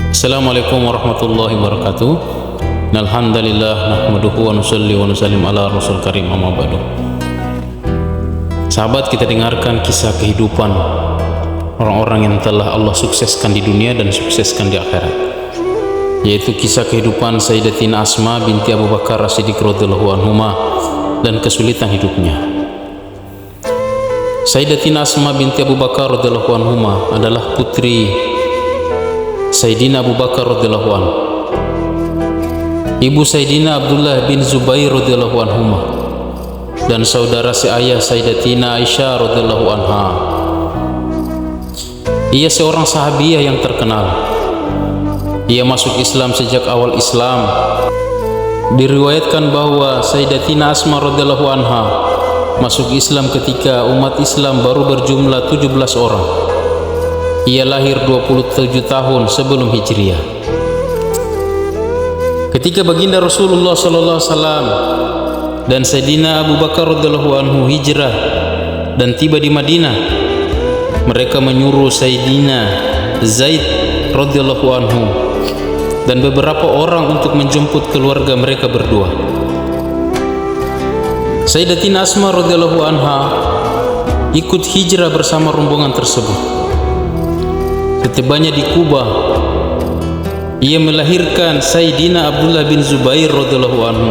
Assalamualaikum warahmatullahi wabarakatuh. Alhamdulillah nahmaduhu wa nusalli wa nusallim ala rasul karim, amma ba'du. Sahabat, kita dengarkan kisah kehidupan orang-orang yang telah Allah sukseskan di dunia dan sukseskan di akhirat, yaitu kisah kehidupan Sayyidatina Asma binti Abu Bakar As-Siddiq radhiyallahu anhuma dan kesulitan hidupnya. Sayyidatina Asma binti Abu Bakar radhiyallahu anhuma adalah putri Sayyidina Abu Bakar radhiyallahu anhu. Ibu Sayyidina Abdullah bin Zubair radhiyallahu anhuma dan saudara seayah Sayyidatina Aisyah radhiyallahu anha. Ia seorang sahabiah yang terkenal. Ia masuk Islam sejak awal Islam. Diriwayatkan bahwa Sayyidatina Asma radhiyallahu anha masuk Islam ketika umat Islam baru berjumlah 17 orang. Ia lahir 27 tahun sebelum Hijriah. Ketika baginda Rasulullah sallallahu alaihi wasallam dan Sayyidina Abu Bakar radhiyallahu anhu hijrah dan tiba di Madinah, mereka menyuruh Sayyidina Zaid radhiyallahu anhu dan beberapa orang untuk menjemput keluarga mereka berdua. Sayyidatina Asma radhiyallahu anha ikut hijrah bersama rombongan tersebut. Setibanya di Kuba, ia melahirkan Sayyidina Abdullah bin Zubair radhiyallahu anhu.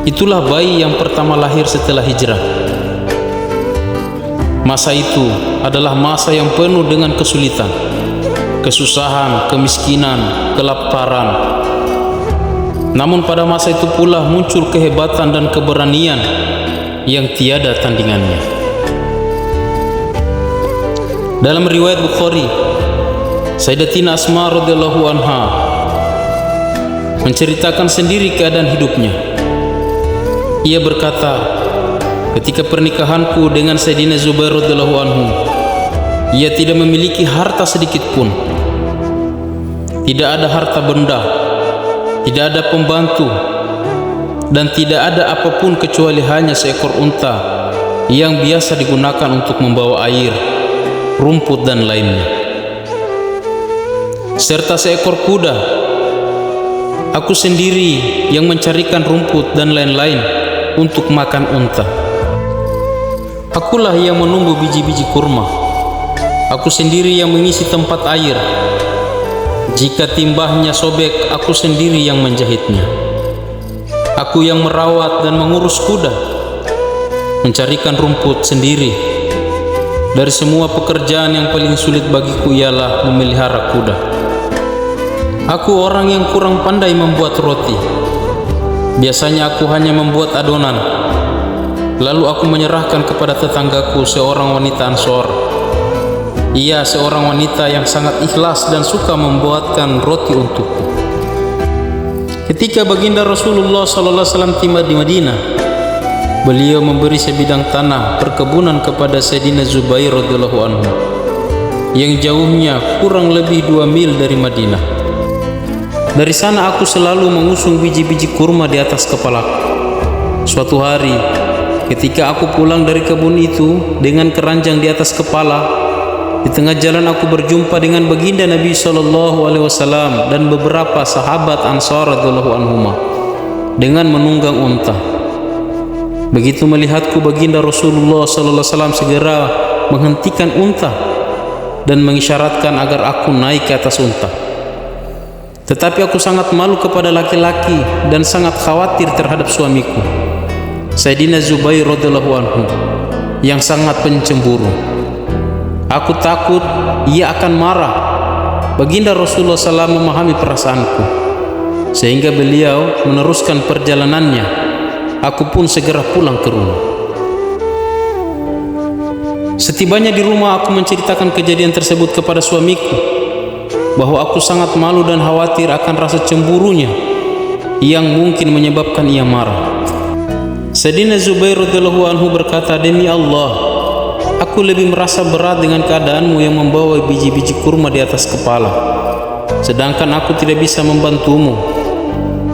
Itulah bayi yang pertama lahir setelah hijrah. Masa itu adalah masa yang penuh dengan kesulitan, kesusahan, kemiskinan, kelaparan. Namun pada masa itu pula muncul kehebatan dan keberanian yang tiada tandingannya. Dalam riwayat Bukhari, Sayyidatina Asma radhiyallahu anha menceritakan sendiri keadaan hidupnya. Ia berkata, ketika pernikahanku dengan Sayyidina Zubair radhiyallahu anhu, ia tidak memiliki harta sedikit pun. Tidak ada harta benda, tidak ada pembantu, dan tidak ada apapun kecuali hanya seekor unta yang biasa digunakan untuk membawa air, rumput dan lainnya, serta seekor kuda. Aku sendiri yang mencarikan rumput dan lain-lain untuk makan unta. Akulah yang menumbuh biji-biji kurma. Aku sendiri yang mengisi tempat air. Jika timbahnya sobek, aku sendiri yang menjahitnya. Aku yang merawat dan mengurus kuda, mencarikan rumput sendiri. Dari semua pekerjaan yang paling sulit bagiku ialah memelihara kuda. Aku orang yang kurang pandai membuat roti. Biasanya aku hanya membuat adonan, lalu aku menyerahkan kepada tetanggaku, seorang wanita Ansor. Ia seorang wanita yang sangat ikhlas dan suka membuatkan roti untukku. Ketika baginda Rasulullah sallallahu alaihi wasallam tiba di Madinah, beliau memberi sebidang tanah perkebunan kepada Sayyidina Zubair radhiyallahu anhu yang jauhnya kurang lebih 2 mil dari Madinah. Dari sana aku selalu mengusung biji-biji kurma di atas kepalaku. Suatu hari ketika aku pulang dari kebun itu dengan keranjang di atas kepala, di tengah jalan aku berjumpa dengan baginda Nabi sallallahu alaihi wasallam dan beberapa sahabat Ansar radhiyallahu anhum dengan menunggang unta. Begitu melihatku, baginda Rasulullah sallallahu alaihi wasallam segera menghentikan unta dan mengisyaratkan agar aku naik ke atas unta. Tetapi aku sangat malu kepada laki-laki dan sangat khawatir terhadap suamiku, Sayyidina Zubair radhiyallahu anhu, yang sangat pencemburu. Aku takut ia akan marah. Baginda Rasulullah SAW memahami perasaanku, sehingga beliau meneruskan perjalanannya. Aku pun segera pulang ke rumah. Setibanya di rumah, aku menceritakan kejadian tersebut kepada suamiku, bahwa aku sangat malu dan khawatir akan rasa cemburunya yang mungkin menyebabkan ia marah. Sayyidina Zubair radhiyallahu anhu berkata, "Demi Allah, aku lebih merasa berat dengan keadaanmu yang membawa biji-biji kurma di atas kepala, sedangkan aku tidak bisa membantumu."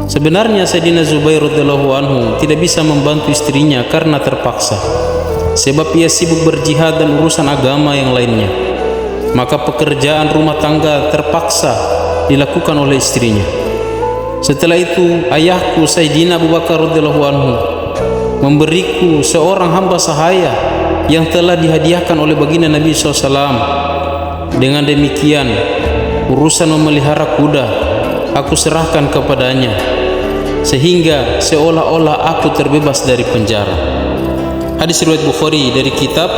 Sebenarnya Sayyidina Zubair radhiyallahu anhu tidak bisa membantu istrinya karena terpaksa, sebab ia sibuk berjihad dan urusan agama yang lainnya. maka pekerjaan rumah tangga terpaksa dilakukan oleh istrinya. Setelah itu ayahku Sayyidina Abu Bakar radhiyallahu anhu memberiku seorang hamba sahaya yang telah dihadiahkan oleh baginda Nabi SAW. Dengan demikian urusan memelihara kuda aku serahkan kepadanya, sehingga seolah-olah aku terbebas dari penjara. Hadis riwayat Bukhari dari kitab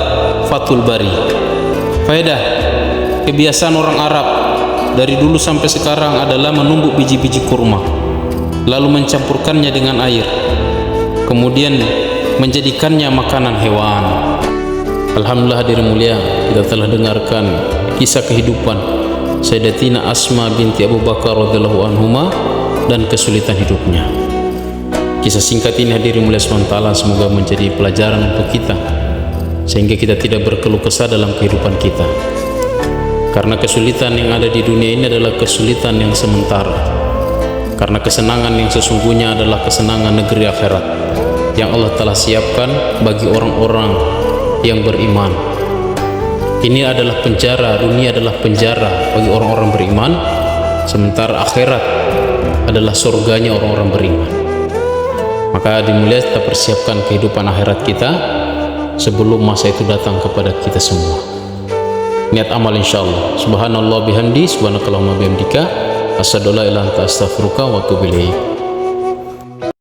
Fathul Bari. Faedah: kebiasaan orang Arab dari dulu sampai sekarang adalah menumbuk biji-biji kurma, lalu mencampurkannya dengan air, kemudian menjadikannya makanan hewan. Alhamdulillah hadirin mulia, kita telah dengarkan kisah kehidupan Sayyidatina Asma binti Abu Bakar radhiyallahu anhuma dan kesulitan hidupnya. Kisah singkat ini hadirin mulia SWT semoga menjadi pelajaran untuk kita, sehingga kita tidak berkeluh kesah dalam kehidupan kita. Karena kesulitan yang ada di dunia ini adalah kesulitan yang sementara. Karena kesenangan yang sesungguhnya adalah kesenangan negeri akhirat yang Allah telah siapkan bagi orang-orang yang beriman. Ini adalah penjara, dunia adalah penjara bagi orang-orang beriman, sementara akhirat adalah surganya orang-orang beriman. Maka dimulai kita persiapkan kehidupan akhirat kita sebelum masa itu datang kepada kita semua. Niat amal insyaallah. Subhanallah bihamdi, subhanakallahumma bihamdika, asyhadu an la ilaha illa anta astaghfiruka wa atubu ilaik.